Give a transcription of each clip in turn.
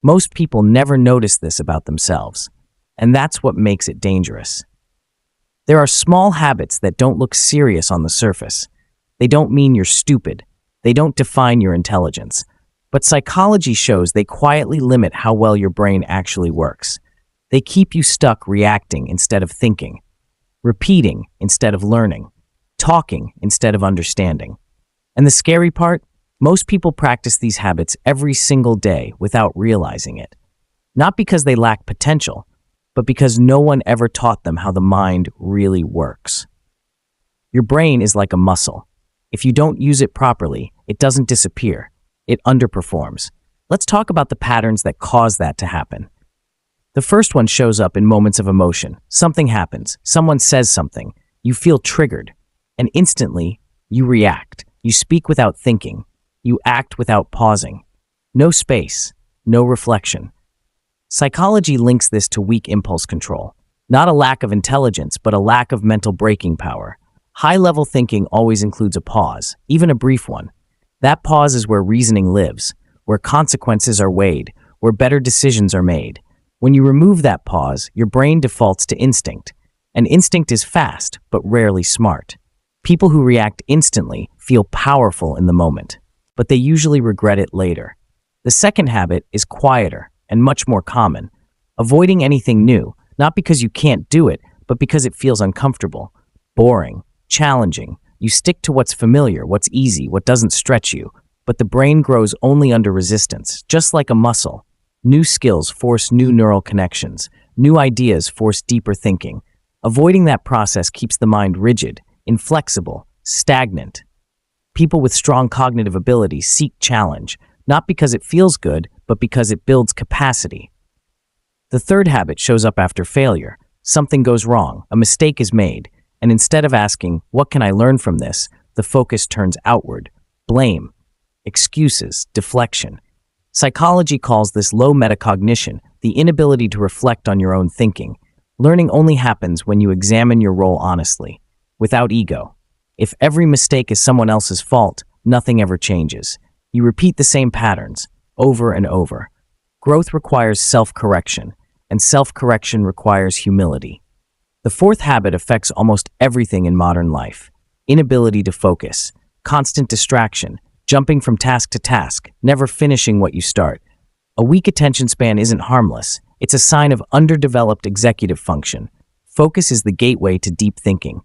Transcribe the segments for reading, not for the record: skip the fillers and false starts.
Most people never notice this about themselves, and that's what makes it dangerous. There are small habits that don't look serious on the surface. They don't mean you're stupid. They don't define your intelligence. But psychology shows they quietly limit how well your brain actually works. They keep you stuck reacting instead of thinking, repeating instead of learning, talking instead of understanding. And the scary part? Most people practice these habits every single day without realizing it. Not because they lack potential, but because no one ever taught them how the mind really works. Your brain is like a muscle. If you don't use it properly, it doesn't disappear. It underperforms. Let's talk about the patterns that cause that to happen. The first one shows up in moments of emotion. Something happens. Someone says something. You feel triggered. And instantly, you react. You speak without thinking. You act without pausing. No space. No reflection. Psychology links this to weak impulse control. Not a lack of intelligence, but a lack of mental braking power. High-level thinking always includes a pause, even a brief one. That pause is where reasoning lives, where consequences are weighed, where better decisions are made. When you remove that pause, your brain defaults to instinct. And instinct is fast, but rarely smart. People who react instantly feel powerful in the moment, but they usually regret it later. The second habit is quieter and much more common. Avoiding anything new, not because you can't do it, but because it feels uncomfortable, boring, challenging. You stick to what's familiar, what's easy, what doesn't stretch you. But the brain grows only under resistance, just like a muscle. New skills force new neural connections. New ideas force deeper thinking. Avoiding that process keeps the mind rigid, inflexible, stagnant. People with strong cognitive ability seek challenge, not because it feels good, but because it builds capacity. The third habit shows up after failure. Something goes wrong, a mistake is made. And instead of asking, what can I learn from this, the focus turns outward. Blame, excuses, deflection. Psychology calls this low metacognition, the inability to reflect on your own thinking. Learning only happens when you examine your role honestly, without ego. If every mistake is someone else's fault, nothing ever changes. You repeat the same patterns, over and over. Growth requires self-correction, and self-correction requires humility. The fourth habit affects almost everything in modern life. Inability to focus, constant distraction, jumping from task to task, never finishing what you start. A weak attention span isn't harmless. It's a sign of underdeveloped executive function. Focus is the gateway to deep thinking.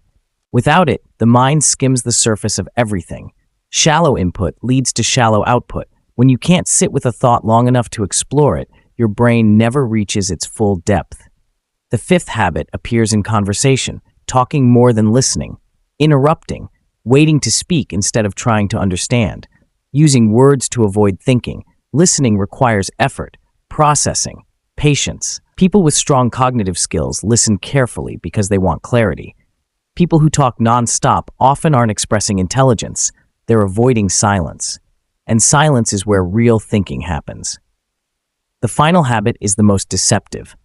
Without it, the mind skims the surface of everything. Shallow input leads to shallow output. When you can't sit with a thought long enough to explore it, your brain never reaches its full depth. The fifth habit appears in conversation, talking more than listening, interrupting, waiting to speak instead of trying to understand, using words to avoid thinking. Listening requires effort, processing, patience. People with strong cognitive skills listen carefully because they want clarity. People who talk non-stop often aren't expressing intelligence, they're avoiding silence. And silence is where real thinking happens. The final habit is the most deceptive.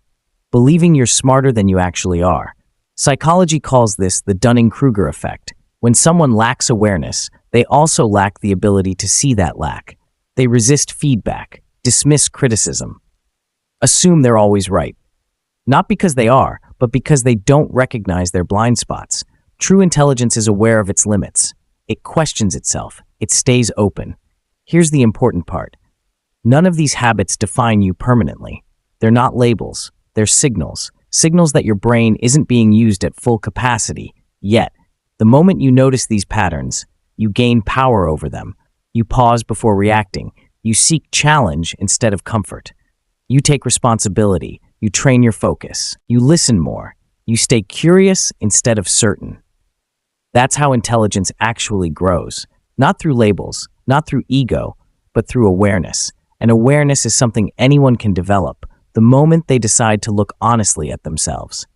Believing you're smarter than you actually are. Psychology calls this the Dunning-Kruger effect. When someone lacks awareness, they also lack the ability to see that lack. They resist feedback, dismiss criticism, assume they're always right. Not because they are, but because they don't recognize their blind spots. True intelligence is aware of its limits. It questions itself. It stays open. Here's the important part. None of these habits define you permanently. They're not labels. They're signals. Signals that your brain isn't being used at full capacity yet. The moment you notice these patterns, you gain power over them. You pause before reacting. You seek challenge instead of comfort. You take responsibility. You train your focus. You listen more. You stay curious instead of certain. That's how intelligence actually grows. Not through labels, not through ego, but through awareness. And awareness is something anyone can develop the moment they decide to look honestly at themselves.